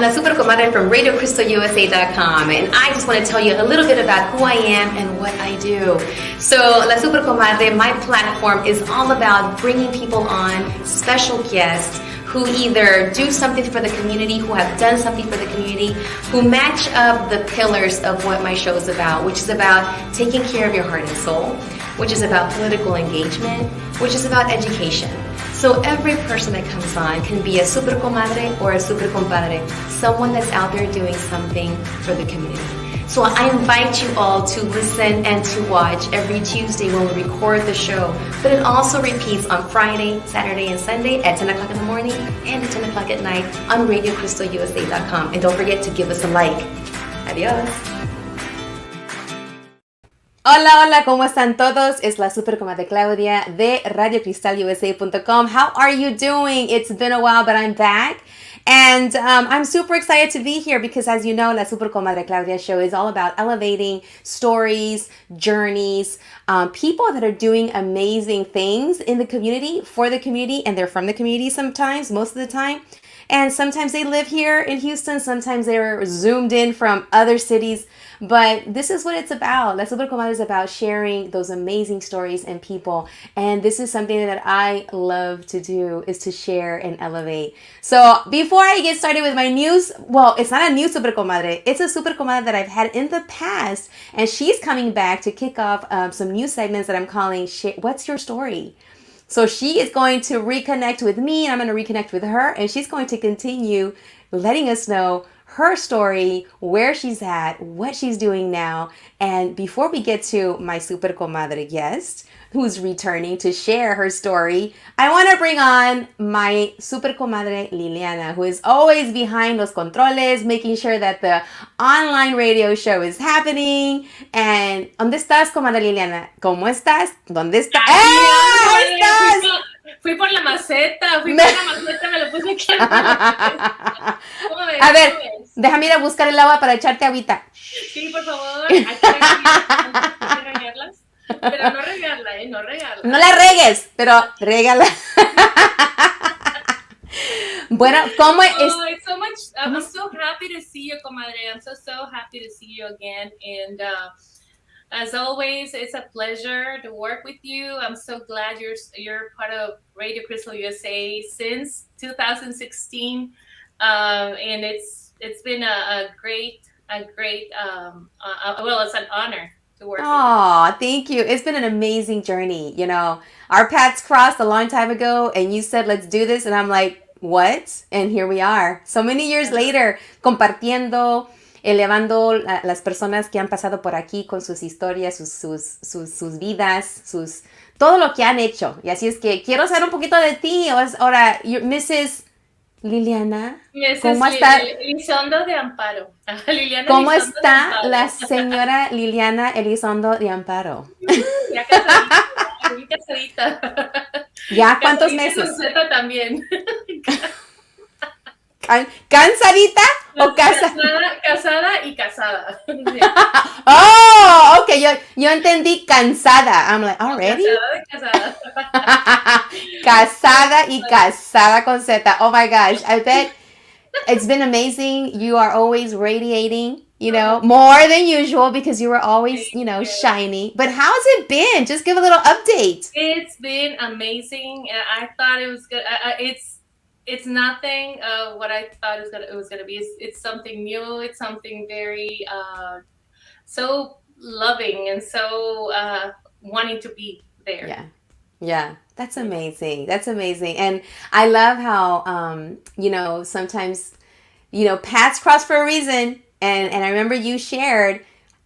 La Super Comadre from RadioCrystalUSA.com, and I just want to tell you a little bit about who I am and what I do. So, La Super Comadre, my platform is all about bringing people on, special guests, who either do something for the community, who have done something for the community, who match up the pillars of what my show is about, which is about taking care of your heart and soul, which is about political engagement, which is about education. So every person that comes on can be a super comadre or a super compadre, someone that's out there doing something for the community. So I invite you all to listen and to watch every Tuesday when we record the show. But it also repeats on Friday, Saturday, and Sunday at 10 o'clock in the morning and at 10 o'clock at night on RadioCrystalUSA.com. And don't forget to give us a like. Adios. Hola, hola, ¿cómo están todos? Es la Super Comadre Claudia de RadioCrystalUSA.com. How are you doing? It's been a while, but I'm back. And I'm super excited to be here because, as you know, La Super Comadre Claudia show is all about elevating stories, journeys, people that are doing amazing things in the community, for the community, and they're from the community sometimes, most of the time. And sometimes they live here in Houston, sometimes they're zoomed in from other cities. But this is what it's about. La Super Comadre is about sharing those amazing stories and people. And this is something that I love to do, is to share and elevate. So before I get started with my news, well, it's not a new Super Comadre. It's a Super Comadre that I've had in the past. And she's coming back to kick off some new segments that I'm calling What's Your Story? So she is going to reconnect with me, and I'm going to reconnect with her. And she's going to continue letting us know her story, where she's at, what she's doing now. And before we get to my Super Comadre guest, who's returning to share her story, I want to bring on my Super Comadre Liliana, who is always behind los controles, making sure that the online radio show is happening. And ¿dónde estás, Comadre Liliana? ¿Cómo estás? ¿Dónde estás? ¿Cómo estás? Fui por la maceta, me lo puse aquí. ¿Cómo ves? A ver, déjame ir a buscar el agua para echarte agüita. Sí, por favor. Hay que regarlas. Pero no regarla, no regarla. No la regues, pero régala. Bueno, ¿cómo es? It's so much. I'm so happy to see you, comadre. I'm so happy to see you again. And as always, it's a pleasure to work with you. I'm so glad you're part of Radio Crystal USA since 2016, and it's been a great well, it's an honor to work with you. Oh, thank you. It's been an amazing journey. You know, our paths crossed a long time ago, and you said, let's do this. And I'm like, what? And here we are. So many years later, compartiendo, elevando las personas que han pasado por aquí con sus historias, sus vidas, todo lo que han hecho. Y así es que quiero saber un poquito de ti. Ahora, Mrs. Liliana, ¿cómo está? Elizondo de Amparo. Liliana ¿Cómo Elizondo está la señora Liliana Elizondo de Amparo? Ya casadita, muy casadita. ¿Ya cuántos meses? Casadita también. ¿Cansadita o casada? Casada y casada. Oh, okay. Yo entendí cansada. I'm like, already? Casada. Casada y casada con Z. Oh my gosh. I bet it's been amazing. You are always radiating, you know, more than usual because you were always, you know, shiny. But how's it been? Just give a little update. It's been amazing. I thought it was good. It's nothing what I thought it was gonna be. It's something new. It's something very so loving and so wanting to be there. Yeah. That's amazing. And I love how you know, sometimes, you know, paths cross for a reason. And I remember you shared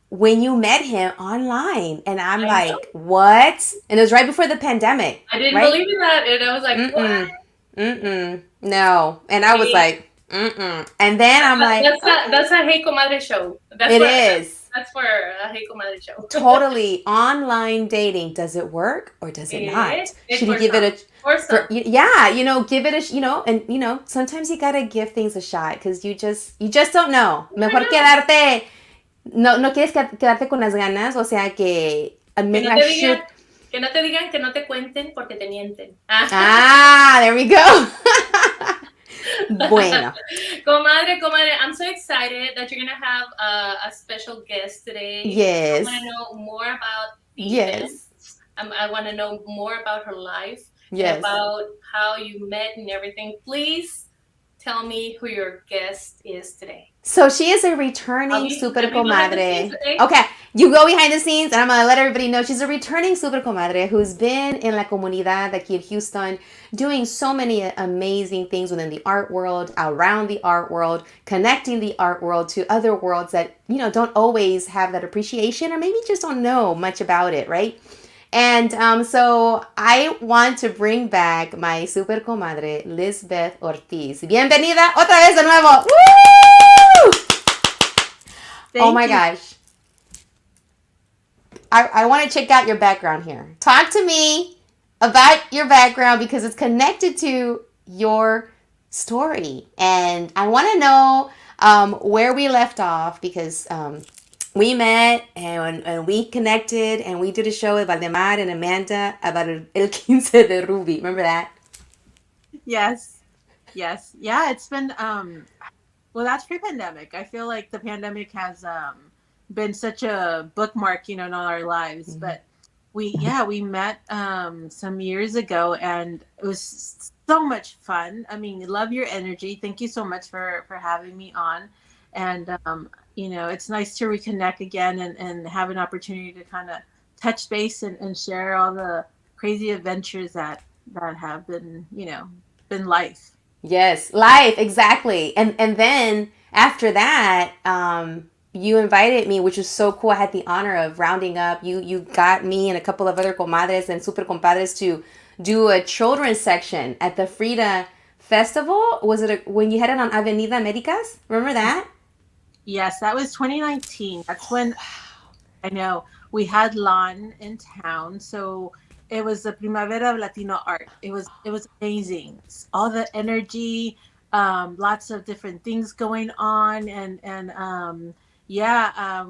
when you met him online, and I'm like, what? And it was right before the pandemic. I didn't believe in that, and I was like, what? No. And I was like, And then I'm like, that's a Hey Comadre show. That's for a Hey Comadre show. Totally. Online dating. Does it work or does it not? Should you give it yeah, you know, give it a, you know, and you know, sometimes you gotta give things a shot because you just don't know. Mejor quedarte, no quieres quedarte con las ganas, o sea que Que no te digan, que no te cuenten porque te mienten. There we go. Bueno. Comadre, I'm so excited that you're gonna have a special guest today. I want to Yes. know more about the event. Yes. I want to know more about her life and Yes. about how you met and everything. Please tell me who your guest is today. So she is a returning super Let me behind the scenes, comadre. okay? Okay, you go behind the scenes, and I'm gonna let everybody know she's a returning super comadre who's been in la comunidad aquí in Houston, doing so many amazing things within the art world, around the art world, connecting the art world to other worlds that don't always have that appreciation, or maybe just don't know much about it, right? And so I want to bring back my super comadre, Lisbeth Ortiz. Bienvenida otra vez de nuevo. ¡Woo! Oh my gosh. I want to check out your background here. Talk to me about your background because it's connected to your story. And I want to know where we left off because we met and we connected and we did a show with Valdemar and Amanda about El Quince de Ruby. Remember that? Yes. Yes. Yeah, it's been well, that's pre-pandemic. I feel like the pandemic has been such a bookmark, in all our lives. Mm-hmm. But we met some years ago, and it was so much fun. I mean, love your energy. Thank you so much for having me on. And it's nice to reconnect again and have an opportunity to kind of touch base and share all the crazy adventures that have been, been life. Yes, life, exactly. And then after that, you invited me, which was so cool. I had the honor of rounding up. You got me and a couple of other comadres and super compadres to do a children's section at the Frida Festival. Was it when you had it on Avenida Americas? Remember that? Yes, that was 2019. That's when I know we had LAN in town. So it was the Primavera of Latino Art. It was amazing. All the energy, lots of different things going on, and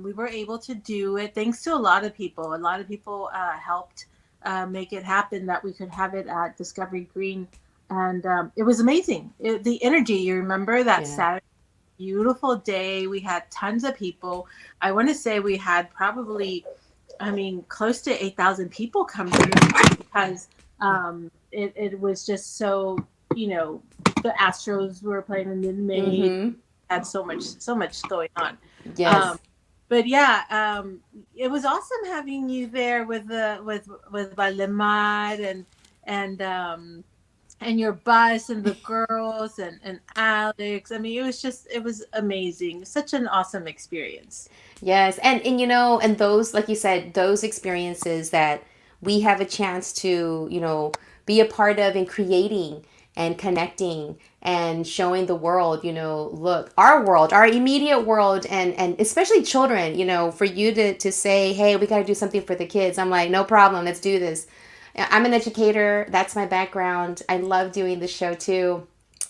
we were able to do it thanks to a lot of people. A lot of people helped make it happen that we could have it at Discovery Green, and it was amazing. The energy, you remember that Saturday, beautiful day. We had tons of people. I want to say we had probably, close to 8,000 people come through because it was just so, the Astros were playing in mid-May. Mm-hmm. Had so much going on. Yes. But yeah, it was awesome having you there with Valdemar and your bus and the girls and Alex. I mean, it was amazing. Such an awesome experience. Yes. And those, like you said, those experiences that we have a chance to, be a part of in creating and connecting and showing the world, look, our world, our immediate world, and especially children, for you to say, hey, we got to do something for the kids. I'm like, no problem. Let's do this. I'm an educator. That's my background. I love doing the show too.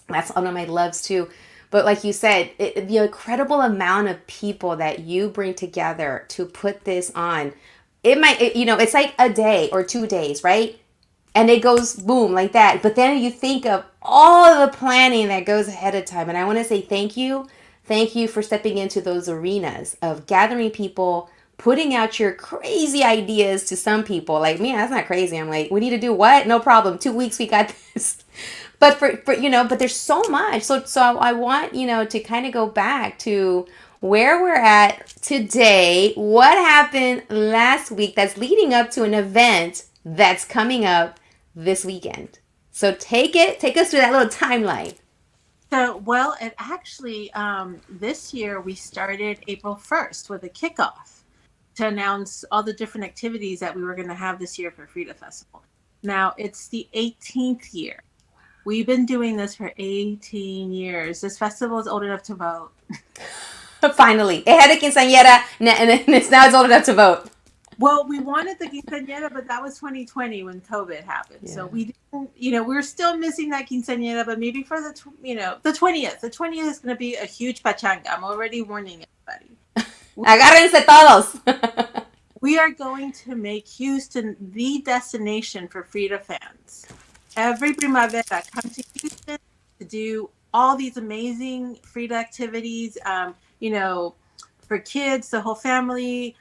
That's one of my loves too. But like you said, the incredible amount of people that you bring together to put this on, it's like a day or 2 days, right? And it goes boom like that. But then you think of all of the planning that goes ahead of time. And I want to say thank you. Thank you for stepping into those arenas of gathering people, putting out your crazy ideas to some people. Like me, that's not crazy. I'm like, we need to do what? No problem. 2 weeks, we got this. But for but there's so much. So I want, to kind of go back to where we're at today. What happened last week that's leading up to an event that's coming up this weekend. So take us through that little timeline. So, well, it actually, this year we started April 1st with a kickoff to announce all the different activities that we were going to have this year for Frida Festival. Now, it's the 18th year. We've been doing this for 18 years. This festival is old enough to vote. Finally. It had a quinceañera, and now it's old enough to vote. Well, we wanted the quinceañera, but that was 2020 when COVID happened. Yeah. So we didn't, we're still missing that quinceañera, but maybe for the 20th. The 20th is going to be a huge pachanga. I'm already warning everybody. Agárrense todos. We are going to make Houston the destination for Frida fans. Every primavera, come to Houston to do all these amazing Frida activities, you know, for kids, the whole family,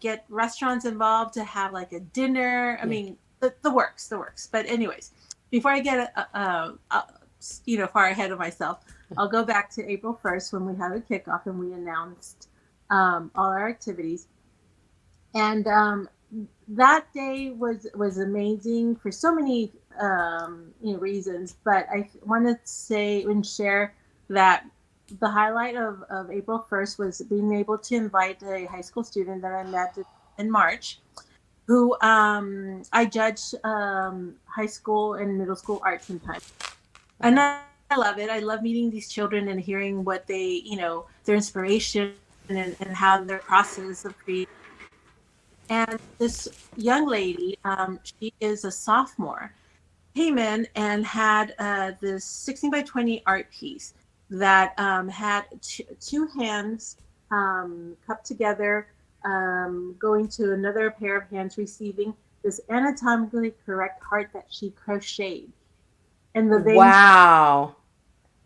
get restaurants involved to have like a dinner. I Yeah. mean, the works, the works. But anyways, before I get, you know, far ahead of myself, I'll go back to April 1st when we had a kickoff and we announced all our activities. And that day was amazing for so many you know, reasons. But I want to say and share that the highlight of April 1st was being able to invite a high school student that I met in March, who I judge high school and middle school art sometimes. And I love it. I love meeting these children and hearing what they, you know, their inspiration and how their process of creating. And this young lady, she is a sophomore, came in and had this 16 by 20 art piece that had two hands cupped together, going to another pair of hands receiving this anatomically correct heart that she crocheted in the veins Wow.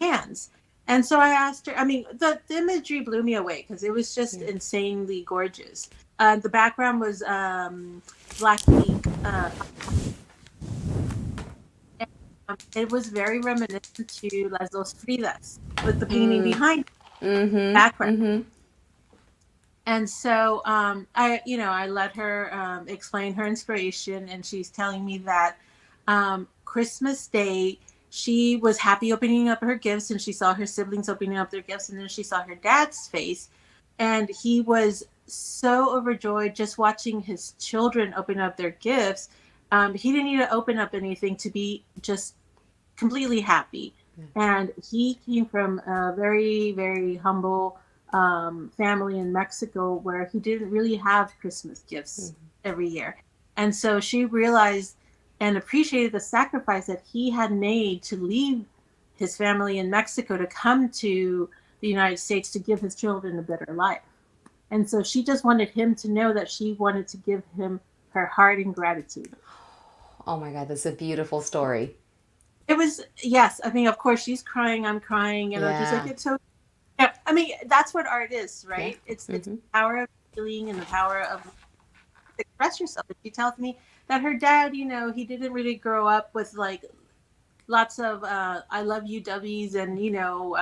hands. And so I asked her, I mean, the imagery blew me away because it was just Yeah. insanely gorgeous. The background was black ink. And, it was very reminiscent to Las Dos Fridas with the painting behind the Mm-hmm. background. Mm-hmm. And so I, you know, I let her explain her inspiration, and she's telling me that Christmas Day, she was happy opening up her gifts, and she saw her siblings opening up their gifts, and then she saw her dad's face, and he was so overjoyed just watching his children open up their gifts. He didn't need to open up anything to be just completely happy. And he came from a very, very humble family in Mexico where he didn't really have Christmas gifts every year. And so she realized and appreciated the sacrifice that he had made to leave his family in Mexico to come to the United States to give his children a better life. And so she just wanted him to know that she wanted to give him her heart in gratitude. Oh my God, that's a beautiful story. It was, yes. I mean, of course, she's crying, I'm crying, and I'm just like, Yeah. it's so. Yeah, I mean, that's what art is, right? Yeah. It's the power of healing and the power of express yourself. And she tells me that her dad, you know, he didn't really grow up with like lots of I love you W's and, you know,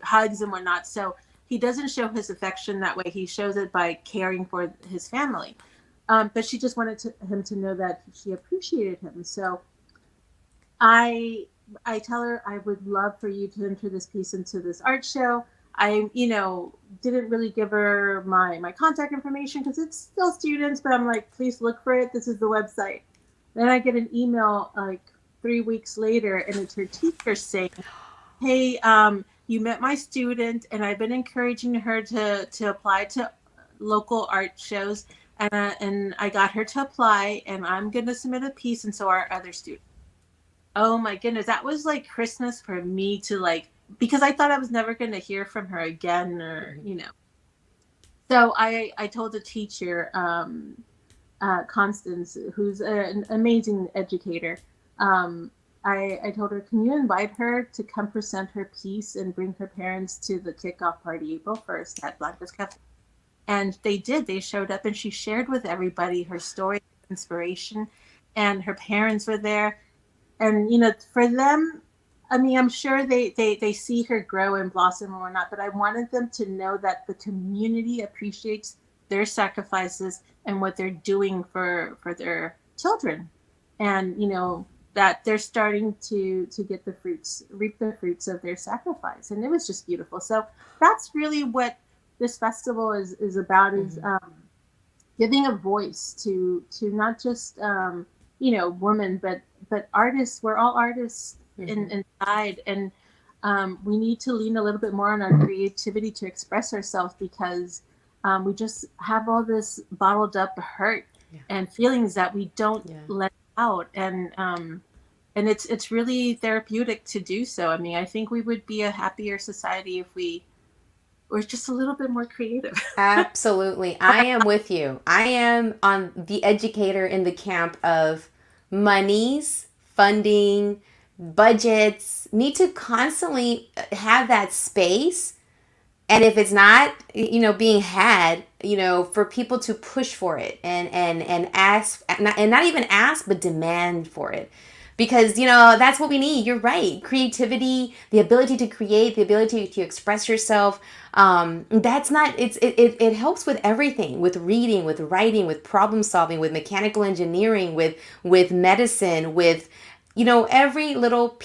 hugs and whatnot. So he doesn't show his affection that way. He shows it by caring for his family. But she just wanted him to know that she appreciated him. So I I tell her I would love for you to enter this piece into this art show. I, you know, didn't really give her my contact information because it's still students, but I'm like, please look for it. This is the website. Then I get an email like 3 weeks later, and it's her teacher saying, "Hey, you met my student, and I've been encouraging her to apply to local art shows, and I got her to apply, and I'm gonna submit a piece, and so are other students." Oh my goodness, that was like Christmas for me to like, because I thought I was never going to hear from her again, or you know. So I told the teacher, Constance, who's an amazing educator. I told her, can you invite her to come present her piece and bring her parents to the kickoff party April 1st at Blanca's Cafe? And they did. They showed up, and she shared with everybody her story of inspiration, and her parents were there. And you know, for them, I mean, I'm sure they see her grow and blossom and whatnot, but I wanted them to know that the community appreciates their sacrifices and what they're doing for their children, and you know that they're starting to get the fruits, reap the fruits of their sacrifice, and it was just beautiful. So that's really what this festival is about, is giving a voice to not just you know, women, but artists. We're all artists inside, and we need to lean a little bit more on our creativity to express ourselves, because we just have all this bottled up hurt and feelings that we don't let out, and it's really therapeutic to do so. I mean, I think we would be a happier society if we were just a little bit more creative. Absolutely. I am with you. I am on the educator in the camp of monies, funding, budgets need to constantly have that space. And if it's not, being had, for people to push for it and ask, and not even ask, but demand for it. Because, that's what we need. You're right. Creativity, the ability to create, the ability to express yourself. That's not, it helps with everything, with reading, with writing, with problem solving, with mechanical engineering, with medicine, with, every little,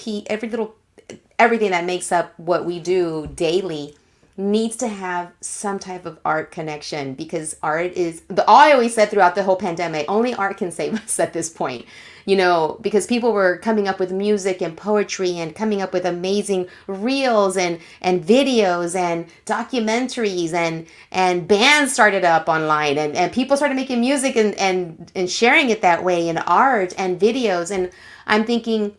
everything that makes up what we do daily needs to have some type of art connection, because art is the all I always said throughout the whole pandemic, only art can save us at this point. Because people were coming up with music and poetry and coming up with amazing reels and videos and documentaries, and bands started up online, and people started making music and sharing it that way in art and videos. And I'm thinking,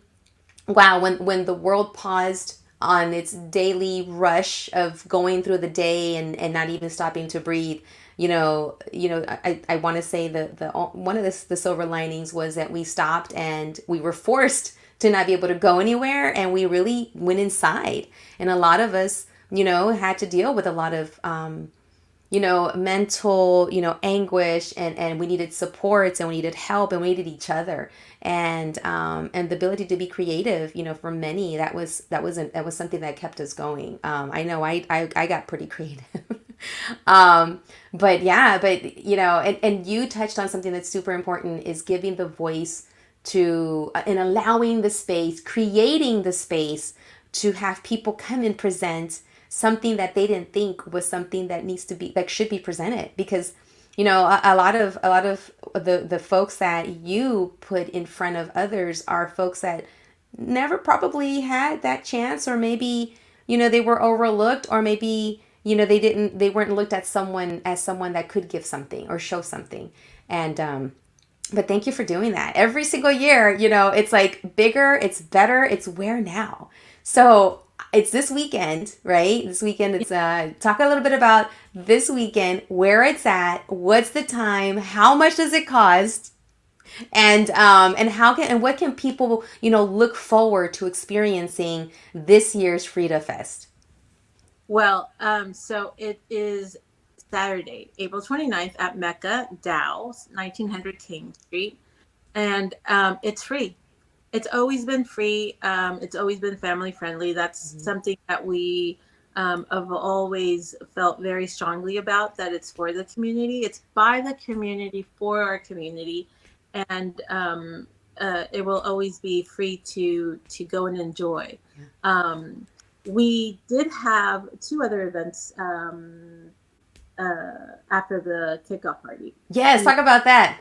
wow, when the world paused on its daily rush of going through the day and not even stopping to breathe, I want to say the one of the silver linings was that we stopped and we were forced to not be able to go anywhere, and we really went inside. And a lot of us, had to deal with a lot of mental, anguish, and we needed supports, and we needed help, and we needed each other. And the ability to be creative, for many, that was something that kept us going. I know I got pretty creative. But yeah, and you touched on something that's super important, is giving the voice to, and allowing the space, creating the space to have people come and present something that they didn't think was something that should be presented. Because a lot of the folks that you put in front of others are folks that never probably had that chance, or maybe they were overlooked, or maybe they weren't looked at someone as someone that could give something or show something. And but thank you for doing that every single year. It's like bigger, it's better, it's where now. So it's this weekend, right? This weekend, it's talk a little bit about this weekend, where it's at, what's the time, how much does it cost, and what can people look forward to experiencing this year's Frida Fest? Well, so it is Saturday, April 29th at Mecca Dow's, 1900 King Street. And it's free. It's always been free. It's always been family friendly. That's something that we have always felt very strongly about, that it's for the community. It's by the community, for our community. And it will always be free to go and enjoy. We did have two other events after the kickoff party. Yes, talk about that.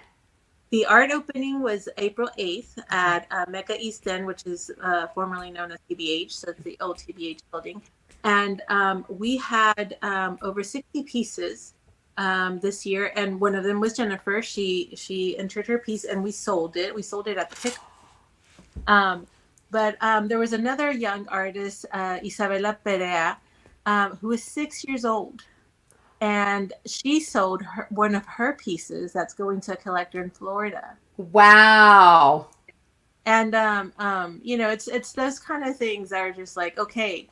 The art opening was April 8th at Mecca East End, which is formerly known as TBH, so it's the old TBH building. And we had over 60 pieces this year, and one of them was Jennifer. She entered her piece, and we sold it. We sold it at the kickoff. But there was another young artist, Isabela Perea, who was 6 years old. And she sold one of her pieces that's going to a collector in Florida. Wow. And, it's those kind of things that are just like, okay,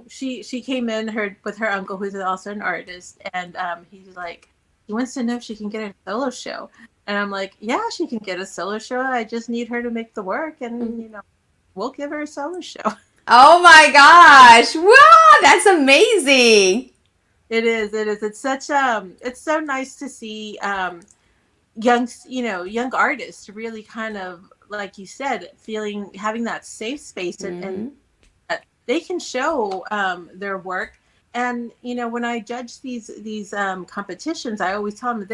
she came in with her uncle, who's also an artist. And he's like, he wants to know if she can get a solo show. And I'm like, yeah, she can get a solo show. I just need her to make the work, and, we'll give her a solo show. Oh my gosh. Wow, that's amazing. It is. It's such it's so nice to see young artists really kind of, like you said, having that safe space, and they can show their work. And when I judge these competitions, I always tell them,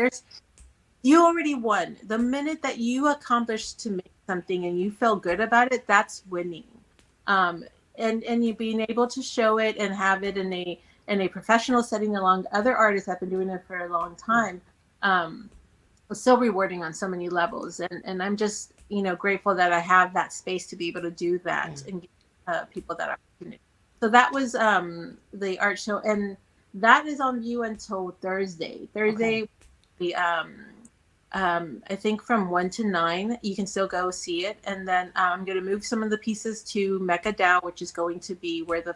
you already won. The minute that you accomplish to make something and you feel good about it, that's winning. And you being able to show it and have it in a professional setting along other artists that have been doing it for a long time, was so rewarding on so many levels. And I'm just, grateful that I have that space to be able to do that and give people that opportunity. So that was the art show, and that is on view until Thursday. Okay. I think from 1 to 9, you can still go see it. And then I'm going to move some of the pieces to Mecca Dow, which is going to be where this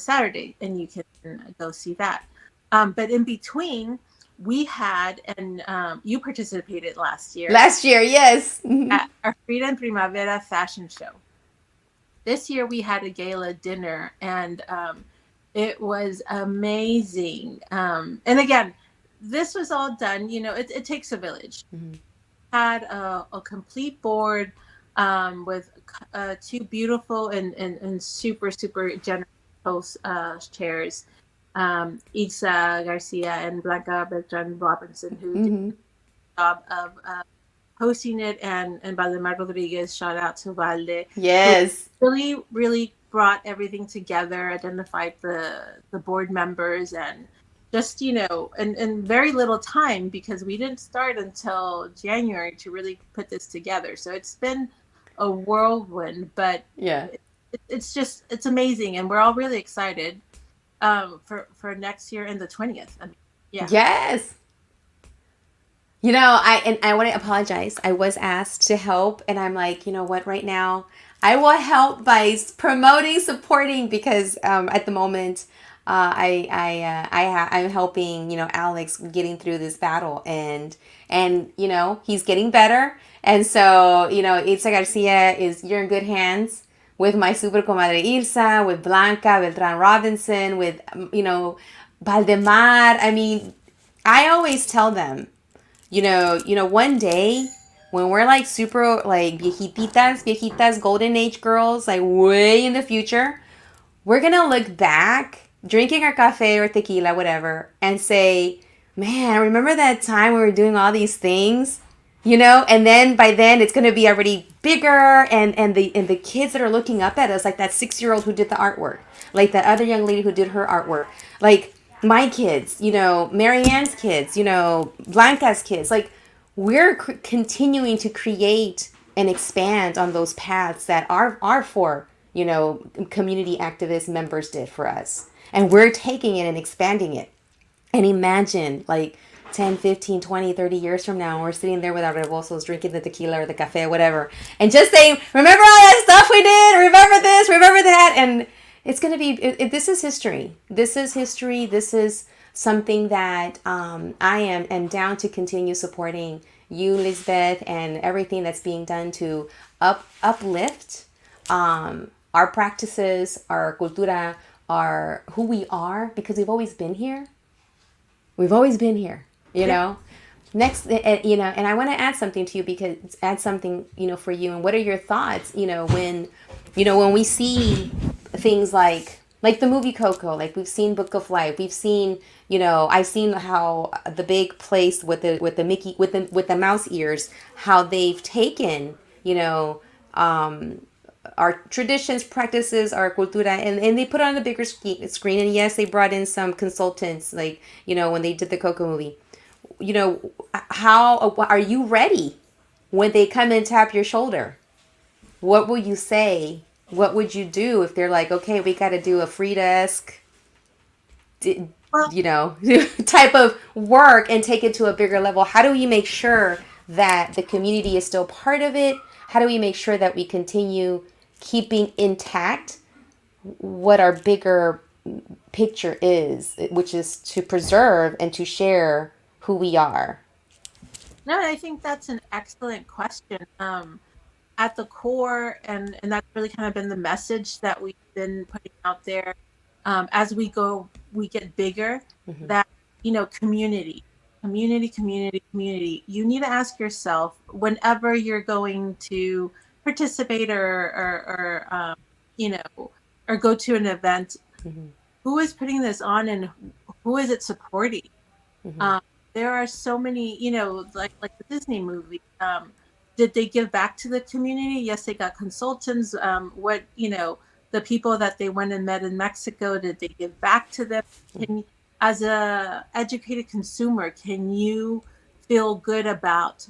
Saturday, and you can go see that. But in between, we had, and you participated last year Last year, yes. at our Frida and Primavera fashion show. This year we had a gala dinner, and it was amazing. And again, this was all done. It takes a village. Mhm. Had a complete board with two beautiful and super super generous host chairs, Isa Garcia and Blanca Beltran Robinson, who did Mhm. a job of hosting it, and Valdemar Rodriguez, shout out to Valde, who Yes. really really brought everything together, identified the board members, and just in very little time, because we didn't start until January to really put this together. So it's been a whirlwind, but Yeah. it's amazing, and we're all really excited for next year and the 20th. I mean, yeah. Yes. I want to apologize. I was asked to help, and I'm like, you know what? Right now, I will help by promoting, supporting, because at the moment, I'm helping Alex getting through this battle, and he's getting better, and so Itza Garcia you're in good hands with my super comadre Ilsa, with Blanca Beltran Robinson, with Valdemar. I mean, I always tell them one day when we're like super like viejitas, golden age girls, like way in the future, we're gonna look back, drinking our cafe or tequila, whatever, and say, "Man, remember that time we were doing all these things?" And then by then it's gonna be already bigger, and the kids that are looking up at us, like that 6-year-old who did the artwork, like that other young lady who did her artwork, like my kids, Marianne's kids, Blanca's kids, like we're continuing to create and expand on those paths that are for community activist members did for us, and we're taking it and expanding it. And imagine like 10, 15, 20, 30 years from now, we're sitting there with our rebosos drinking the tequila or the cafe or whatever, and just saying, remember all that stuff we did? Remember this? Remember that? And it's going to be, this is history. This is history. This is something that I am down to continue supporting you, Lisbeth, and everything that's being done to uplift our practices, our cultura, our who we are, because we've always been here. We've always been here, Next, and I want to add something to you, because add something, for you. And what are your thoughts, when we see things like the movie Coco, like we've seen Book of Life, we've seen, I've seen how the big place with the Mickey with the mouse ears, how they've taken, our traditions, practices, our cultura, and they put it on a bigger screen. And yes, they brought in some consultants, like, when they did the Coco movie. How are you ready when they come and tap your shoulder? What will you say? What would you do if they're like, okay, we got to do a Frida-esque, Well, type of work and take it to a bigger level? How do we make sure that the community is still part of it? How do we make sure that we continue keeping intact what our bigger picture is, which is to preserve and to share who we are? no, I think that's an excellent question. At the core, and that's really kind of been the message that we've been putting out there, as we get bigger, Mm-hmm. that community, community. You need to ask yourself, whenever you're going to participate or you know or go to an event, Mm-hmm. who is putting this on, and who is it supporting? Mm-hmm. Um, there are so many, like the Disney movie. Did they give back to the community? Yes, they got consultants. The people that they went and met in Mexico, did they give back to them? As a educated consumer, can you feel good about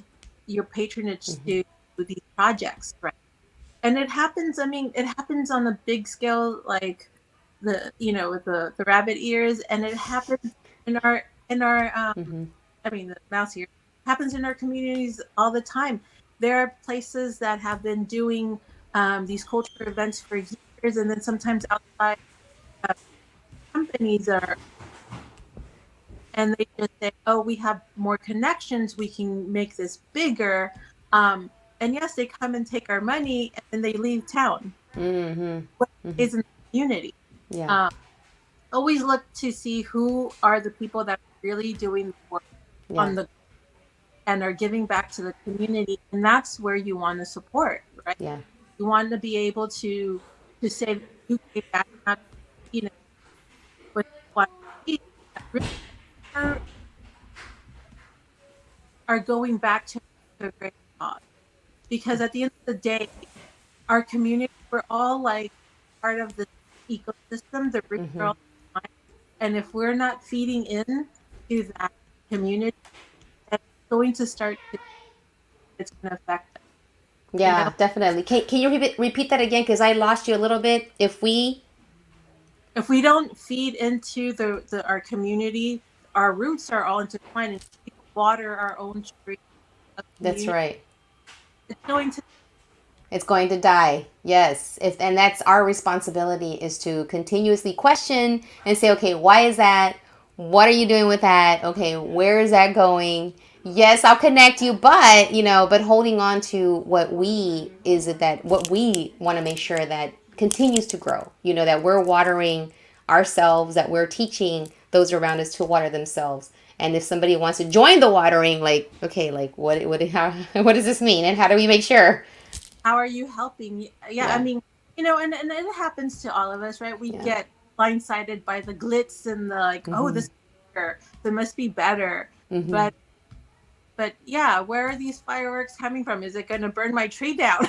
your patronage Mm-hmm. to these projects, right? And it happens. I mean, it happens on a big scale, like with the rabbit ears, and it happens in our Mm-hmm. I mean, the mouse here happens in our communities all the time. There are places that have been doing these culture events for years, and then sometimes outside uh, companies are, and they just say, "Oh, we have more connections. We can make this bigger." Um, and yes, they come and take our money, and then they leave town. Mm-hmm. What Mm-hmm. is in the community? Yeah. Um, Always look to see who are the people that are really doing the work Yeah. on the and are giving back to the community, and that's where you want to support, right? Yeah. You want to be able to say that you gave back, not, you know, what you want to see, that really are going back to a great cause. Because at the end of the day, our community, we're all like part of the ecosystem. The roots are Mm-hmm. all fine. And if we're not feeding in to that community, it's going to start to, it's going to affect us, you know? Yeah, definitely. Can you repeat that again? Because I lost you a little bit. If we, If we don't feed into the our community, our roots are all intertwined, and we water our own tree, a that's community, right. it's going to, It's going to die. Yes. If and that's our responsibility is to continuously question and say, okay, why is that? What are you doing with that? Okay, where is that going? Yes, I'll connect you, but but holding on to what we is it that what we want to make sure that continues to grow. That we're watering ourselves, that we're teaching those around us to water themselves. And if somebody wants to join the watering, like, okay, like how, what does this mean, and how do we make sure? how are you helping? Yeah, I Yeah. mean, and it happens to all of us, right? We Yeah. get blindsided by the glitz and the like, oh, Mm-hmm. this is better, there must be better. Mm-hmm. But yeah, where are these fireworks coming from? Is it going to burn my tree down?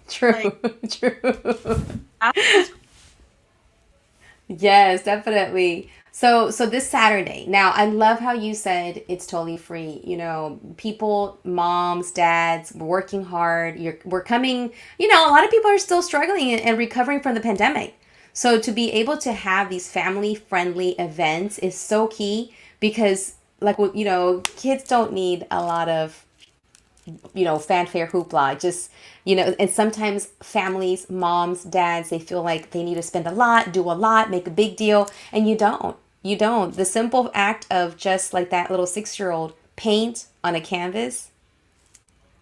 True. Like, True. ask those. Yes, definitely. So this Saturday. Now, I love how you said it's totally free. People, moms, dads, working hard. We're coming. A lot of people are still struggling and recovering from the pandemic. So to be able to have these family-friendly events is so key because, like, kids don't need a lot of fanfare, hoopla. Just, and sometimes families, moms, dads, they feel like they need to spend a lot, do a lot, make a big deal. And you don't. You don't. The simple act of just like that little 6-year-old paint on a canvas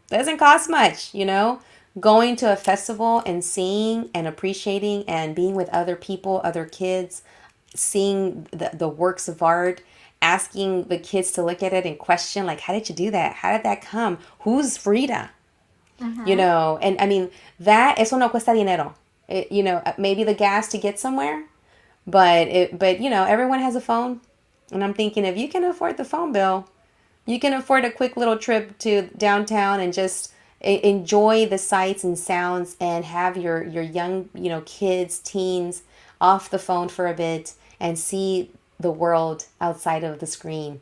doesn't cost much. Going to a festival and seeing and appreciating and being with other people, other kids, seeing the works of art, asking the kids to look at it and question, like, how did you do that? How did that come? Who's Frida? Mm-hmm. And I mean, that, eso no cuesta dinero. Maybe the gas to get somewhere, but everyone has a phone. And I'm thinking, if you can afford the phone bill, you can afford a quick little trip to downtown and just enjoy the sights and sounds and have your young, kids, teens off the phone for a bit and see the world outside of the screen.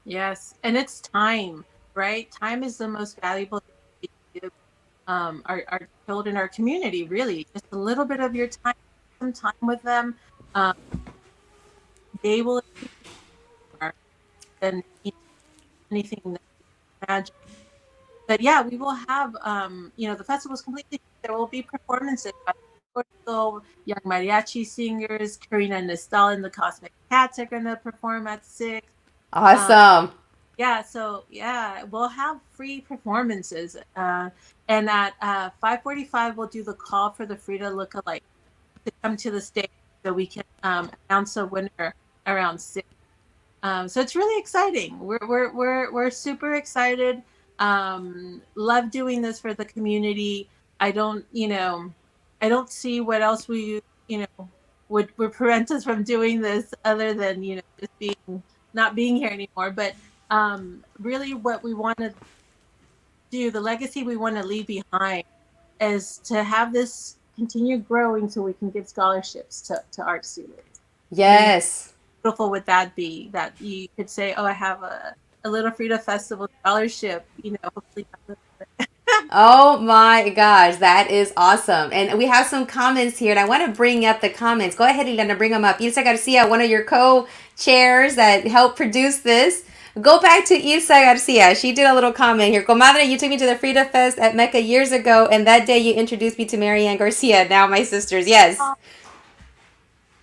Yes, and it's time, right? Time is the most valuable thing we give our children, our community, really. Just a little bit of your time, some time with them. Um, they will appreciate more than anything that you imagine. But yeah, we will have, the festival is completely, there will be performances by Portugal, young mariachi singers, Karina Nestal and the Cosmic Cats are going to perform at 6. Um, Awesome. Yeah, so yeah, we'll have free performances, and at 5:45 we'll do the call for the Frida lookalike to come to the stage so we can announce a winner around 6. So it's really exciting. We're super excited. Love doing this for the community. I don't I don't see what else we would prevent us from doing this other than just being not being here anymore. But really, what we want to do, the legacy we want to leave behind, is to have this continue growing so we can give scholarships to art students. I mean, Yes. beautiful would that be that you could say, oh, I have a Little Frida Festival scholarship, hopefully. Oh my gosh, that is awesome. And we have some comments here, and I want to bring up the comments. Go ahead, Elena, bring them up. Ilsa Garcia, one of your co chairs that helped produce this. Go back to Isa Garcia. She did a little comment here. Comadre, you took me to the Frida Fest at Mecca years ago, and that day you introduced me to Marianne Garcia, now my sisters. Yes. Oh,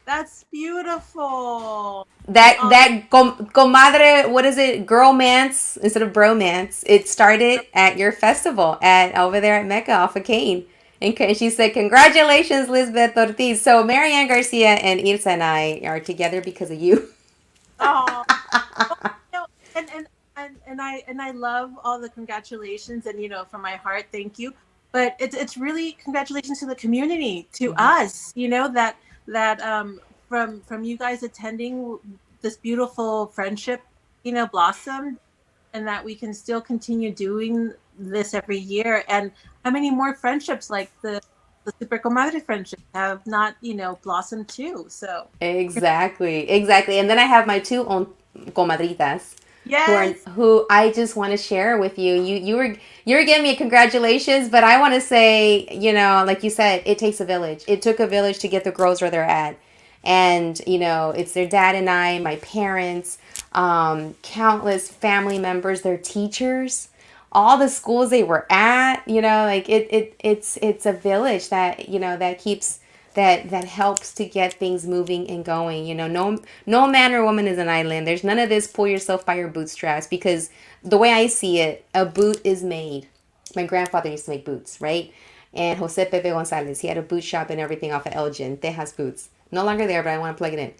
that's beautiful. Oh, That comadre, what is it? Girlmance instead of bromance. It started at your festival at over there at Mecca off of Kane. And she said, "Congratulations, Lisbeth Ortiz." So Marianne Garcia and Ilsa and I are together because of you. oh, well, and I love all the congratulations, and from my heart, thank you. But it's really congratulations to the community, to Mhm. us, that from you guys attending, this beautiful friendship, blossomed, and that we can still continue doing this every year. And how many more friendships like the Super Comadre friendship have not, blossomed too. So Exactly, exactly. And then I have my two own comadritas yes. who I just want to share with you. You were giving me a congratulations, but I want to say, like you said, it takes a village. It took a village to get the girls where they're at. And, it's their dad and I, my parents, countless family members, their teachers, all the schools they were at, like it's a village that, that keeps that helps to get things moving and going. No man or woman is an island. There's none of this pull yourself by your bootstraps, because the way I see it, a boot is made. My grandfather used to make boots, right? And Jose Pepe Gonzalez, he had a boot shop and everything off of Elgin. Tejas Boots. No longer there, but I want to plug it in.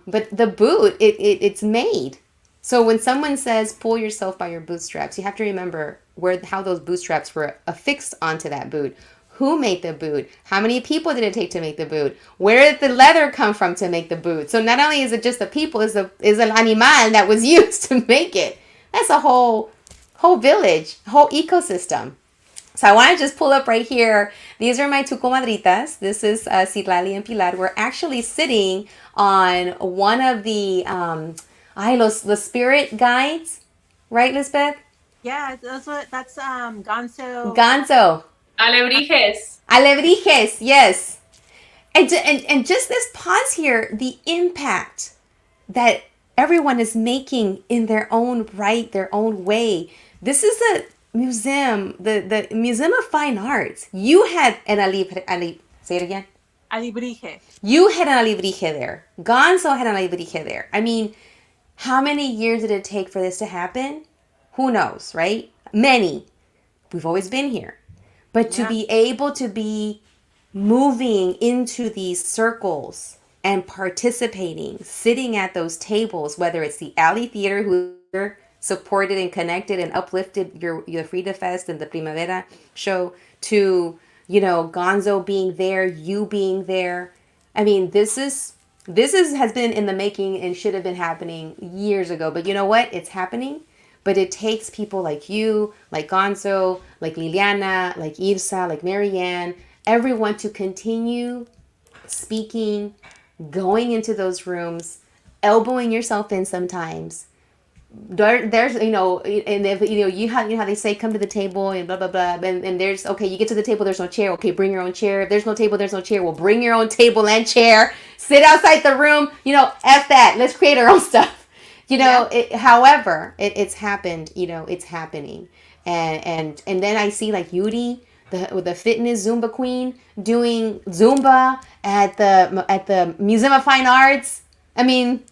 But the boot, it's made. So when someone says pull yourself by your bootstraps, you have to remember how those bootstraps were affixed onto that boot. Who made the boot? How many people did it take to make the boot? Where did the leather come from to make the boot? So not only is it just the people, is an animal that was used to make it. That's a whole village, whole ecosystem. So I want to just pull up right here. These are my two comadritas. This is Citlali and Pilar. We're actually sitting on one of the spirit guides, right, Lisbeth? Yeah, that's Gonzo. Gonzo. Alebrijes. Alebrijes, yes. And just this pause here, the impact that everyone is making in their own right, their own way. This is a museum, the Museum of Fine Arts. You had an say it again. Alebrije. You had an alebrije there. Gonzo had an alebrije there. I mean, how many years did it take for this to happen? Who knows, right? Many. We've always been here. But to Yeah. be able to be moving into these circles and participating, sitting at those tables, whether it's the Alley Theater who supported and connected and uplifted your Frida Fest and the Primavera show, to, Gonzo being there, you being there. I mean, this has been in the making and should have been happening years ago. But you know what? It's happening. But it takes people like you, like Gonzo, like Liliana, like Irsa, like Marianne, everyone to continue speaking, going into those rooms, elbowing yourself in sometimes. There's and if you know how they say come to the table and blah blah blah, and there's, okay, you get to the table, there's no chair, okay, bring your own chair. If there's no table, there's no chair, well, bring your own table and chair, sit outside the room, f that, let's create our own stuff. Yeah. However, it's happened, it's happening. And then I see like Yuri, the fitness Zumba queen, doing Zumba at the Museum of Fine Arts. I mean,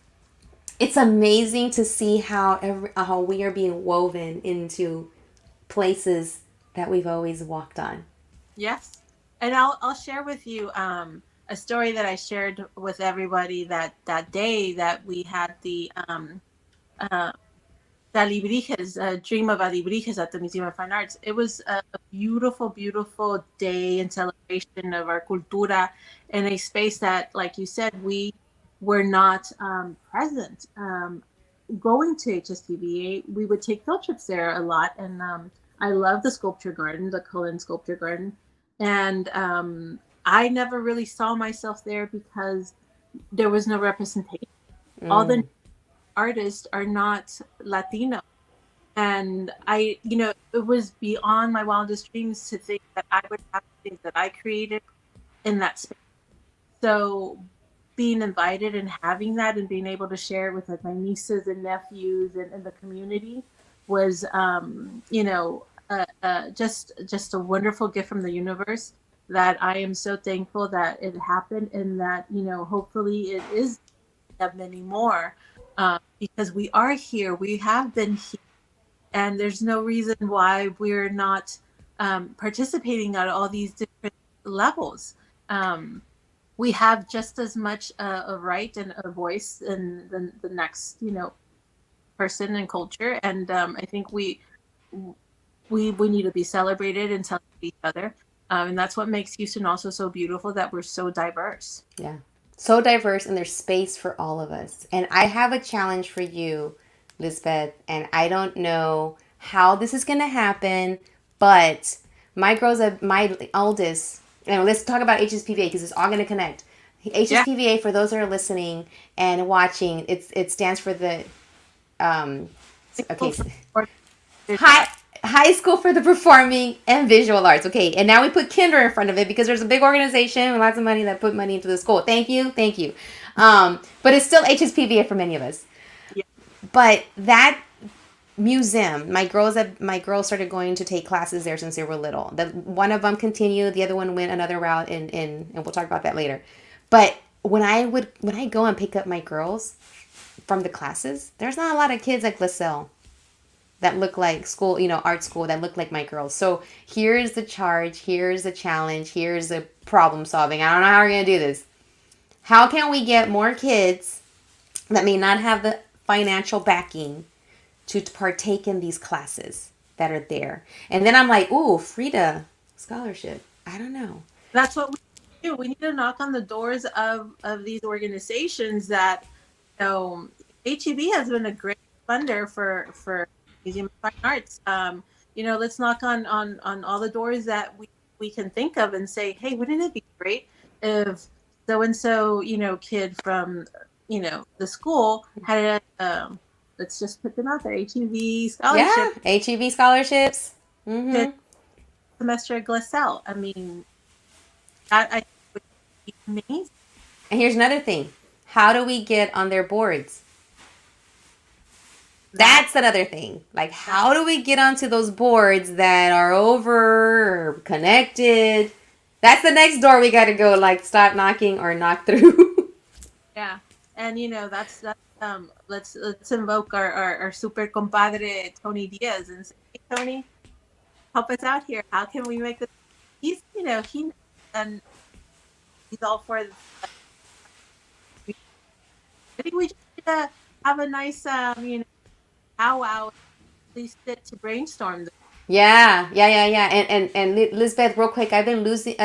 it's amazing to see how we are being woven into places that we've always walked on. Yes. And I'll share with you a story that I shared with everybody that day that we had uh, the Alebrijes, Dream of Alebrijes at the Museum of Fine Arts. It was a beautiful, beautiful day and celebration of our cultura in a space that, like you said, we were not present. Going to HSPBA, we would take field trips there a lot. And I love the sculpture garden, the Cullen Sculpture Garden. And I never really saw myself there because there was no representation. All the Mm. artists are not Latino. And it was beyond my wildest dreams to think that I would have things that I created in that space. So being invited and having that and being able to share it with like my nieces and nephews and the community was, just a wonderful gift from the universe that I am so thankful that it happened, and that, hopefully it is of many more, because we are here, we have been here, and there's no reason why we're not participating at all these different levels. We have just as much a right and a voice in the next, person and culture, and I think we need to be celebrated and celebrate each other, and that's what makes Houston also so beautiful, that we're so diverse. Yeah. So diverse, and there's space for all of us. And I have a challenge for you, Lisbeth, and I don't know how this is going to happen, but my oldest, and let's talk about HSPVA because it's all going to connect. Yeah. HSPVA, for those that are listening and watching, it stands for the okay. High School for the Performing and Visual Arts. Okay, and now we put kinder in front of it because there's a big organization and lots of money that put money into the school. Thank you, thank you. But it's still HSPVA for many of us. Yeah. But that museum, my girls started going to take classes there since they were little. One of them continued, the other one went another route, and we'll talk about that later. But when I go and pick up my girls from the classes, there's not a lot of kids at LaSalle that look like school, art school, that look like my girls. So here's the charge, here's the challenge, here's the problem solving. I don't know how we're going to do this. How can we get more kids that may not have the financial backing to partake in these classes that are there? And then I'm like, ooh, Frida scholarship. I don't know. That's what we do. We need to knock on the doors of these organizations that, HEB has been a great funder for Museum of Fine Arts. Let's knock on all the doors that we can think of and say, hey, wouldn't it be great if so and so, kid from, the school had a, let's just put them out there, HEB scholarship. Yeah, HEB scholarships. Mm-hmm. Semester at LaSalle. I mean, that I think would be amazing. And here's another thing. How do we get on their boards? That's another thing. Like, how do we get onto those boards that are over or connected? That's the next door we got to go, like, stop knocking or knock through. Yeah. And, that's let's invoke our super compadre, Tony Diaz, and say, hey, Tony, help us out here. How can we make this? He's, and he's all for this. I think we just need to have a nice, powwow, at least sit to brainstorm. Yeah. And Lisbeth, real quick, I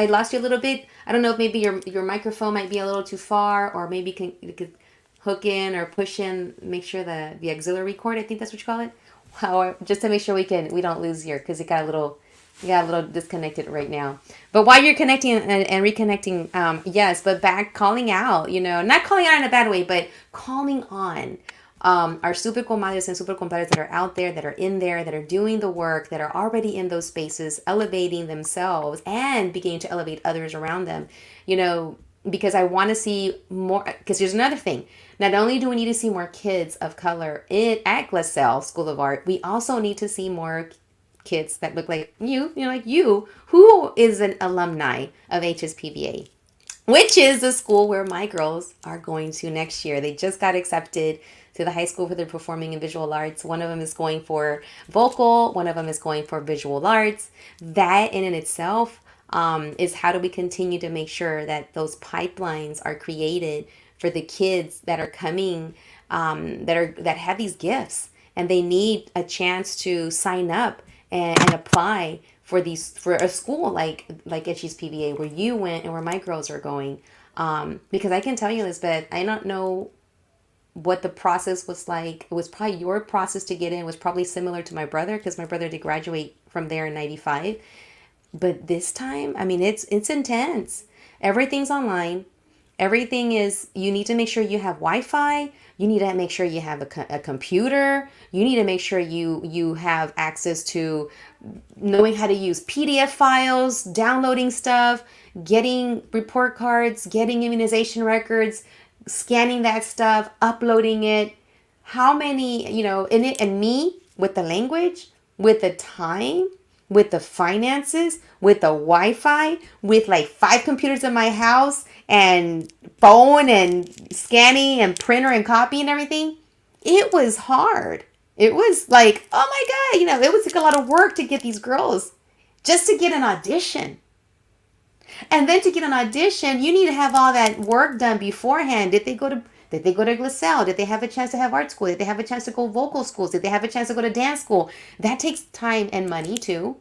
lost you a little bit. I don't know if maybe your microphone might be a little too far, or maybe you could hook in or push in, make sure the auxiliary cord, I think that's what you call it. Just to make sure we don't lose you, because it got a little disconnected right now. But while you're connecting and reconnecting, yes, but back calling out, not calling out in a bad way, but calling on our super comadres and super compadres that are out there, that are in there, that are doing the work, that are already in those spaces, elevating themselves and beginning to elevate others around them, because I want to see more. Because here's another thing. Not only do we need to see more kids of color at LaSalle School of Art, we also need to see more kids that look like you, who is an alumni of HSPVA, which is the school where my girls are going to next year. They just got accepted to the High School for the Performing and Visual Arts. One of them is going for vocal, one of them is going for visual arts. That in itself is how do we continue to make sure that those pipelines are created for the kids that are coming, that have these gifts, and they need a chance to sign up and apply for a school like HSPVA, where you went and where my girls are going. Because I can tell you, Elizabeth, I don't know what the process was like. It was probably your process to get in was probably similar to my brother, because my brother did graduate from there in 95. But this time, I mean, it's intense. Everything's online. Everything is, you need to make sure you have Wi-Fi. You need to make sure you have a computer. You need to make sure you have access to knowing how to use PDF files, downloading stuff, getting report cards, getting immunization records, scanning that stuff, uploading it. How many, in it, and me with the language, with the time, with the finances, with the Wi-Fi, with like 5 computers in my house and phone and scanning and printer and copy and everything. It was hard. It was like, oh my God, it was like a lot of work to get these girls just to get an audition. And then to get an audition, you need to have all that work done beforehand. Did they go to LaSalle? Did they have a chance to have art school? Did they have a chance to go vocal schools? Did they have a chance to go to dance school? That takes time and money too.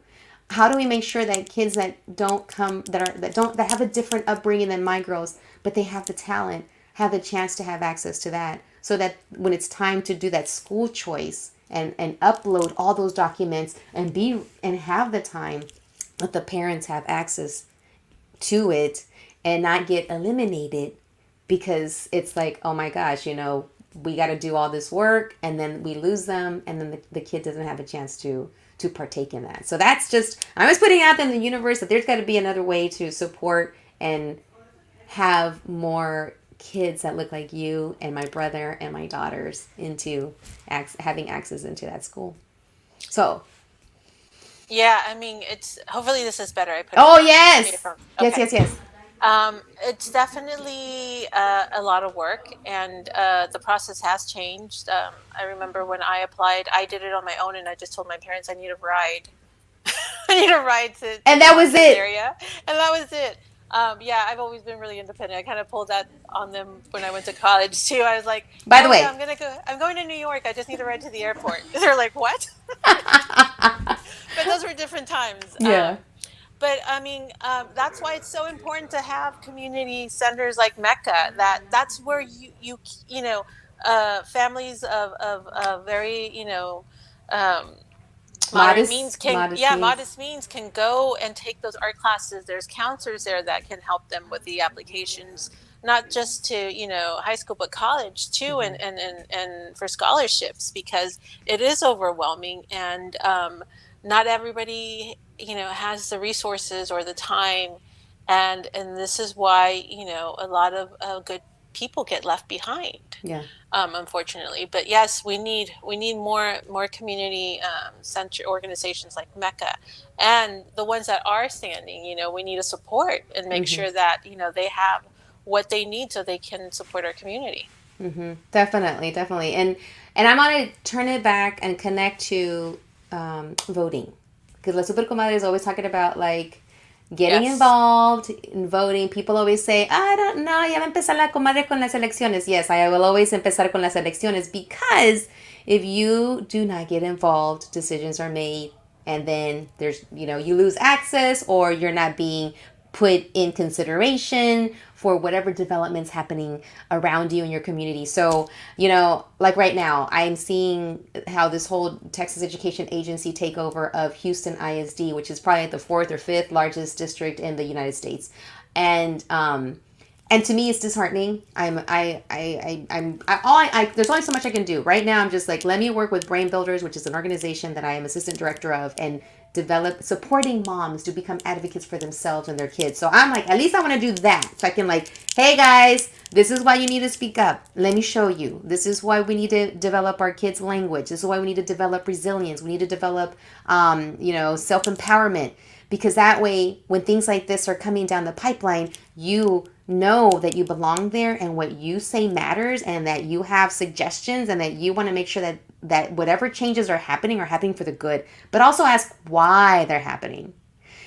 How do we make sure that kids that don't come that have a different upbringing than my girls, but they have the talent, have the chance to have access to that, so that when it's time to do that school choice and upload all those documents and have the time, that the parents have access to it and not get eliminated because it's like, oh my gosh, we got to do all this work and then we lose them and then the kid doesn't have a chance to partake in that. So that's just, I'm just putting out in the universe that there's got to be another way to support and have more kids that look like you and my brother and my daughters into having access into that school. So Yeah, I mean, it's hopefully this is better. I put oh it yes, okay. yes. It's definitely a lot of work, and the process has changed. I remember when I applied, I did it on my own, and I just told my parents I need a ride. I need a ride to And that was this it. area, and that was it. Yeah, I've always been really independent. I kind of pulled that on them when I went to college too. I was like, By the "Oh way, yeah, I'm going to New York. I just need a ride to the airport." They're like, "What?" But those were different times. Yeah. But I mean, that's why it's so important to have community centers like Mecca. That's where families of very um, moderate means modest means can go and take those art classes. There's counselors there that can help them with the applications, not just to high school but college too, and for scholarships, because it is overwhelming, and not everybody has the resources or the time, and this is why a lot of good people get left behind. Yeah. Unfortunately, but yes, we need more community center organizations like Mecca, and the ones that are standing. We need to support and make sure that they have what they need so they can support our community. Definitely. And I'm going to turn it back and connect to voting, because La Super Comadre is always talking about like getting involved in voting. People always say, I don't know, ya va a empezar la comadre con las elecciones. Yes, I will always empezar con las elecciones, because if you do not get involved, decisions are made, and then there's, you lose access, or you're not being put in consideration for whatever developments happening around you in your community. So, like right now, I'm seeing how this whole Texas Education Agency takeover of Houston ISD, which is probably the 4th or 5th largest district in the United States. And to me, it's disheartening. There's only so much I can do. Right now, I'm just like, let me work with Brain Builders, which is an organization that I am assistant director of, and supporting moms to become advocates for themselves and their kids. So I'm like, at least I want to do that. So I can like, hey guys, this is why you need to speak up. Let me show you. This is why we need to develop our kids' language. This is why we need to develop resilience. We need to develop, self-empowerment. Because that way, when things like this are coming down the pipeline, you know that you belong there and what you say matters, and that you have suggestions, and that you want to make sure that whatever changes are happening for the good. But also ask why they're happening.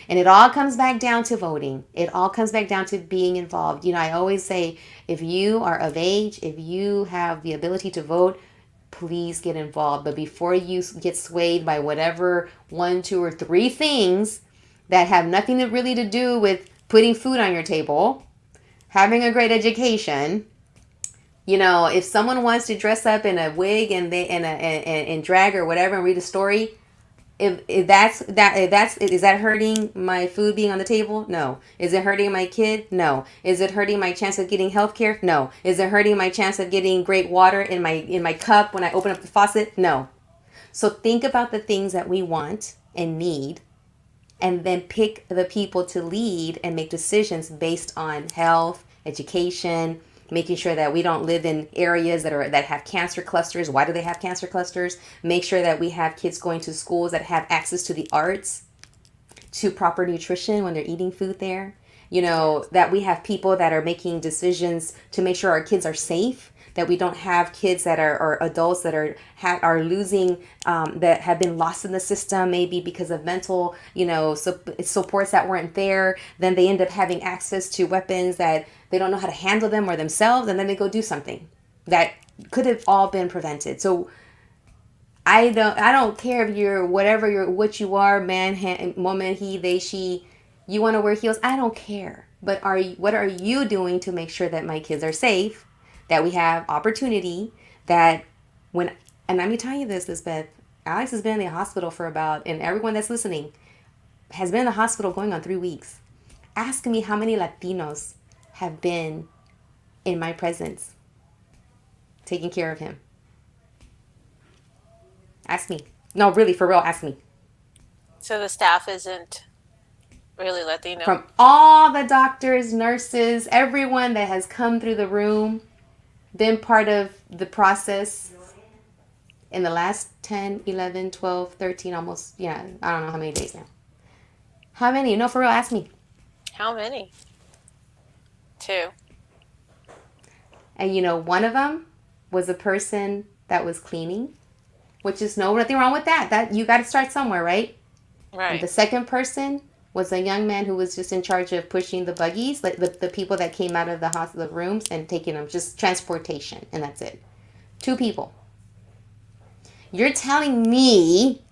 And it all comes back down to voting. It all comes back down to being involved. I always say, if you are of age, if you have the ability to vote, please get involved. But before you get swayed by whatever 1, 2, or 3 things that have nothing to do with putting food on your table, having a great education, if someone wants to dress up in a wig and in drag or whatever and read a story, Is that hurting my food being on the table? No. Is it hurting my kid? No. Is it hurting my chance of getting health care? No. Is it hurting my chance of getting great water in my cup when I open up the faucet? No. So think about the things that we want and need, and then pick the people to lead and make decisions based on health, education, making sure that we don't live in areas that have cancer clusters. Why do they have cancer clusters? Make sure that we have kids going to schools that have access to the arts, to proper nutrition when they're eating food there. That we have people that are making decisions to make sure our kids are safe, that we don't have kids that are, or adults that are losing, that have been lost in the system, maybe because of mental, supports that weren't there. Then they end up having access to weapons that they don't know how to handle them or themselves, and then they go do something that could have all been prevented. So I don't care if you're what you are, man, woman, he, they, she. You want to wear heels? I don't care. But what are you doing to make sure that my kids are safe, that we have opportunity, and let me tell you this, Lisbeth, Alex has been in the hospital for and everyone that's listening has been in the hospital going on 3 weeks. Ask me how many Latinos have been in my presence taking care of him. Ask me. No, really, for real, ask me. So the staff isn't really Latino? From all the doctors, nurses, everyone that has come through the room, been part of the process in the last 10, 11, 12, 13, almost, I don't know how many days now. How many? No, for real, ask me. How many? 2. And one of them was a person that was cleaning, which is nothing wrong with that. That you got to start somewhere, right? Right. And the second person was a young man who was just in charge of pushing the buggies, like the people that came out of the hospital rooms and taking them, just transportation, and that's it. 2 people. You're telling me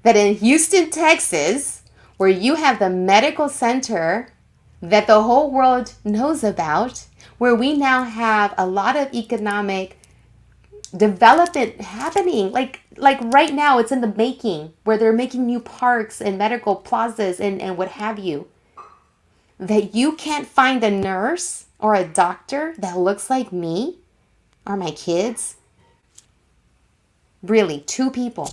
that in Houston, Texas, where you have the medical center that the whole world knows about, where we now have a lot of economic development happening, like right now it's in the making, where they're making new parks and medical plazas and what have you, that you can't find a nurse or a doctor that looks like me or my kids? Really, 2 people.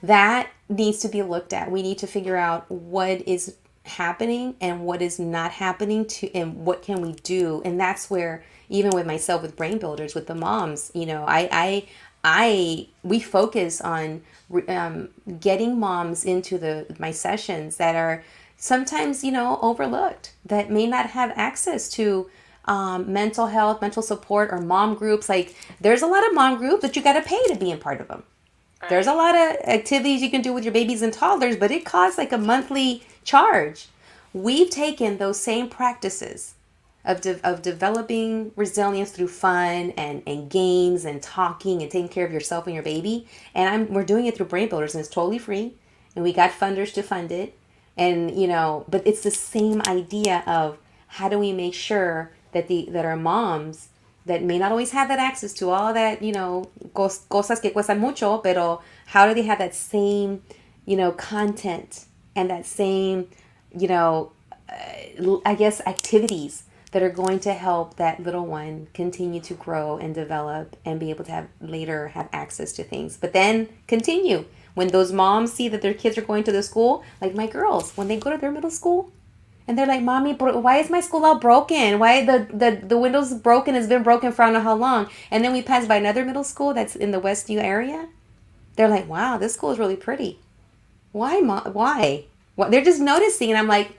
That needs to be looked at. We need to figure out what is happening and what is not happening and what can we do. And that's where, even with myself, with Brain Builders, with the moms, we focus on getting moms into my sessions that are sometimes, overlooked, that may not have access to mental health, mental support, or mom groups. Like, there's a lot of mom groups, but you got to pay to be in part of them. Right. There's a lot of activities you can do with your babies and toddlers, but it costs like a monthly charge. We've taken those same practices of developing resilience through fun and games and talking and taking care of yourself and your baby. And we're doing it through Brain Builders, and it's totally free. And we got funders to fund it. And, but it's the same idea of how do we make sure that our moms that may not always have that access to all that, cosas que cuestan mucho, pero how do they have that same, content and that same, I guess, activities that are going to help that little one continue to grow and develop and be able to have access to things. But then continue. When those moms see that their kids are going to the school, like my girls, when they go to their middle school, and they're like, Mommy, why is my school all broken? Why the window's broken? It's been broken for I don't know how long. And then we pass by another middle school that's in the Westview area. They're like, wow, this school is really pretty. Why, Mom? Why? They're just noticing. And I'm like,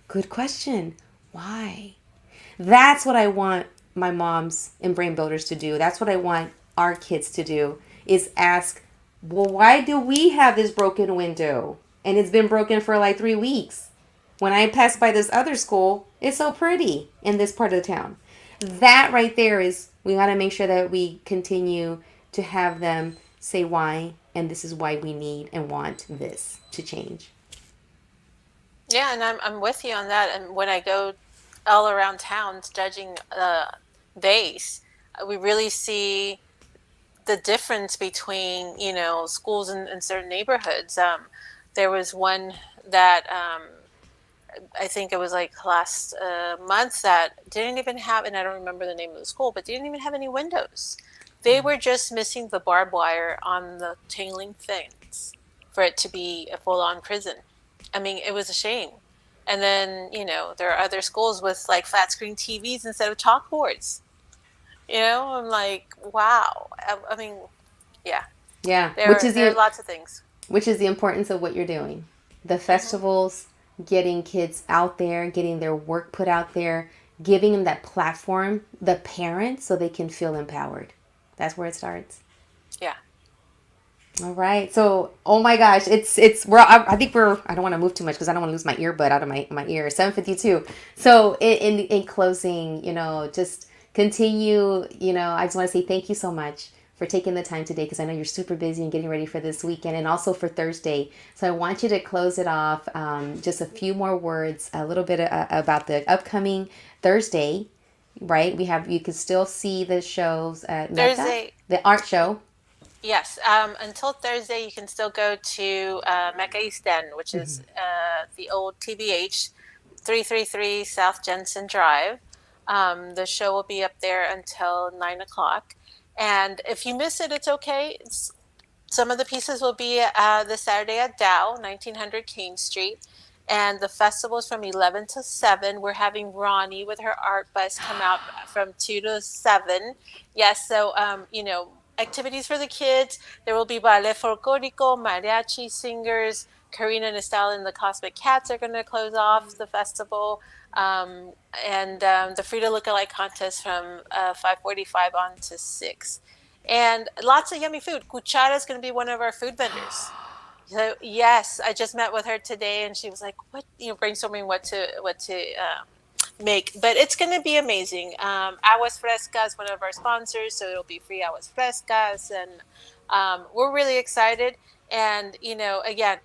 good question. Why? That's what I want my moms and Brain Builders to do. That's what I want our kids to do, is ask, well, why do we have this broken window? And it's been broken for like 3 weeks. When I pass by this other school, it's so pretty in this part of the town. That right there is, we got to make sure that we continue to have them say why, and this is why we need and want this to change. Yeah, and I'm with you on that. And when I go all around town judging vase, we really see the difference between, schools in certain neighborhoods. There was one that I think it was like last month that didn't even have, and I don't remember the name of the school, but didn't even have any windows. They were just missing the barbed wire on the chain link fence for it to be a full-on prison. I mean, it was a shame. And then, there are other schools with like flat screen TVs instead of chalkboards. I'm like, wow. I mean, yeah. Yeah, There are lots of things. Which is the importance of what you're doing. The festivals, getting kids out there, getting their work put out there, giving them that platform, the parents, so they can feel empowered. That's where it starts. Yeah. All right. So, oh my gosh, I think I don't want to move too much because I don't want to lose my earbud out of my ear. 7:52. So, in closing, just continue, I just want to say thank you so much for taking the time today, because I know you're super busy and getting ready for this weekend and also for Thursday. So I want you to close it off. Just a few more words, a little bit about the upcoming Thursday, right? You can still see the shows at Meta, Thursday, the art show. Yes. Until Thursday, you can still go to Mecca East End, which is the old TBH, 333 South Jensen Drive. The show will be up there until 9 o'clock. And if you miss it, it's okay. Some of the pieces will be this Saturday at Dow, 1900 King Street. And the festival is from 11 to 7. We're having Ronnie with her art bus come out from 2 to 7. Yes, so, activities for the kids. There will be ballet folklorico, mariachi singers. Karina and Estelle and the Cosmic Cats are going to close off the festival. And the Frida Lookalike contest from 5:45 on to 6. And lots of yummy food. Cuchara is going to be one of our food vendors. So yes, I just met with her today, and she was like, "What brainstorming what to make." But it's going to be amazing. Aguas Frescas, one of our sponsors, so it'll be free Aguas Frescas, and we're really excited. And again,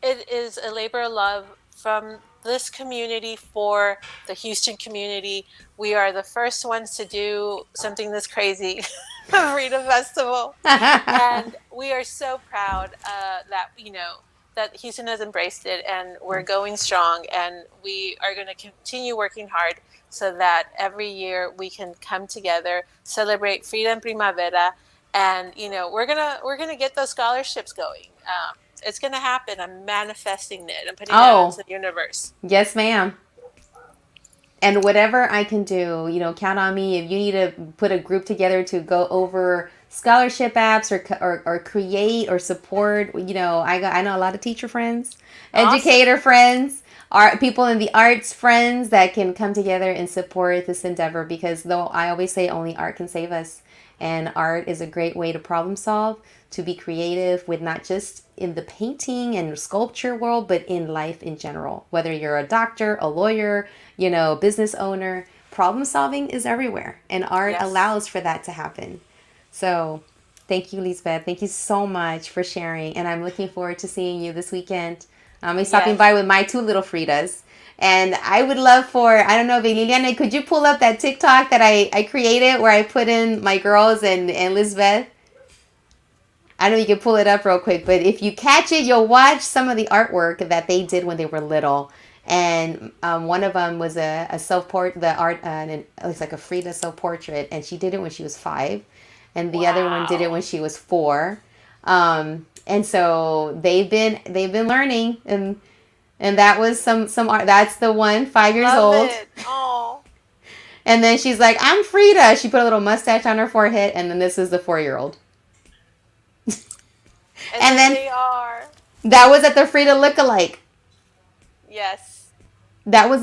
it is a labor of love from this community for the Houston community. We are the first ones to do something this crazy. Freedom Festival, and we are so proud that Houston has embraced it, and we're going strong, and we are going to continue working hard so that every year we can come together, celebrate Freedom Primavera, and we're gonna get those scholarships going. It's gonna happen. I'm manifesting it. I'm putting it out into the universe. Yes, ma'am. And whatever I can do, count on me. If you need to put a group together to go over scholarship apps or create or support, I know a lot of teacher friends, educator friends, art people in the arts friends that can come together and support this endeavor, because though I always say only art can save us, and art is a great way to problem solve, to be creative with not just in the painting and sculpture world, but in life in general. Whether you're a doctor, a lawyer, business owner, problem solving is everywhere. And art allows for that to happen. So thank you, Lisbeth. Thank you so much for sharing. And I'm looking forward to seeing you this weekend. I'm stopping by with my 2 little Fridas. And I would love I don't know, Liliana, could you pull up that TikTok that I created where I put in my girls and Lisbeth? I know you can pull it up real quick, but if you catch it, you'll watch some of the artwork that they did when they were little. And one of them was a self-portrait, it looks like a Frida self-portrait, and she did it when she was 5. And the other one did it when she was 4. And so they've been learning, and that was some art. That's the one, 5 years old. Oh. And then she's like, "I'm Frida." She put a little mustache on her forehead, and then this is the 4-year-old. And then they are. That was at the Frida Lookalike. Yes. That was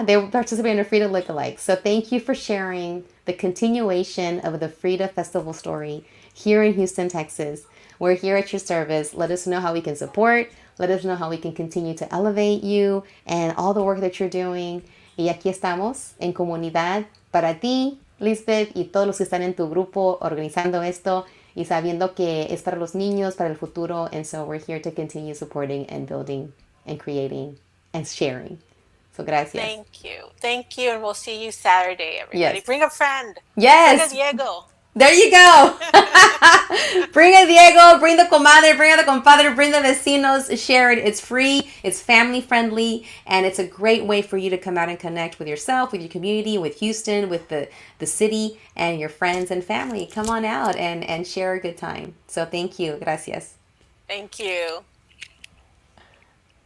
they participated in a Frida Lookalike. So thank you for sharing the continuation of the Frida Festival story here in Houston, Texas. We're here at your service. Let us know how we can support. Let us know how we can continue to elevate you and all the work that you're doing. Y aquí estamos en comunidad para ti, Lisbeth, y todos los que están en tu grupo organizando esto y sabiendo que es para los niños, para el futuro. And so we're here to continue supporting and building and creating and sharing. So gracias. Thank you. Thank you. And we'll see you Saturday, everybody. Yes. Bring a friend. Yes. Bring a Diego. There you go. Bring a Diego, bring the comadre, bring the compadre, bring the vecinos. Share it. It's free, it's family friendly, and it's a great way for you to come out and connect with yourself, with your community, with Houston, with the city, and your friends and family. Come on out and share a good time. So thank you. Gracias. Thank you.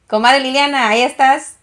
Comadre Liliana, ahí estás.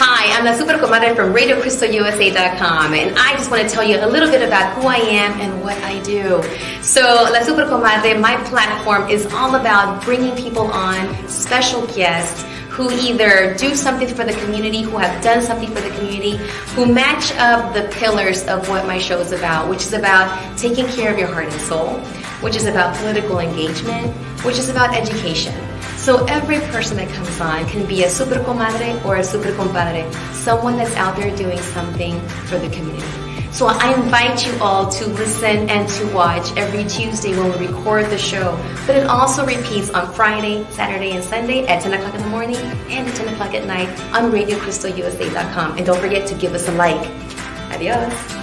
Hi, I'm La Super Comadre from RadioCrystalUSA.com, and I just want to tell you a little bit about who I am and what I do. So, La Super Comadre, my platform is all about bringing people on, special guests, who either do something for the community, who have done something for the community, who match up the pillars of what my show is about, which is about taking care of your heart and soul, which is about political engagement, which is about education. So every person that comes on can be a super comadre or a super compadre, someone that's out there doing something for the community. So I invite you all to listen and to watch every Tuesday when we record the show. But it also repeats on Friday, Saturday, and Sunday at 10 o'clock in the morning and at 10 o'clock at night on RadioCrystalUSA.com. And don't forget to give us a like. Adios.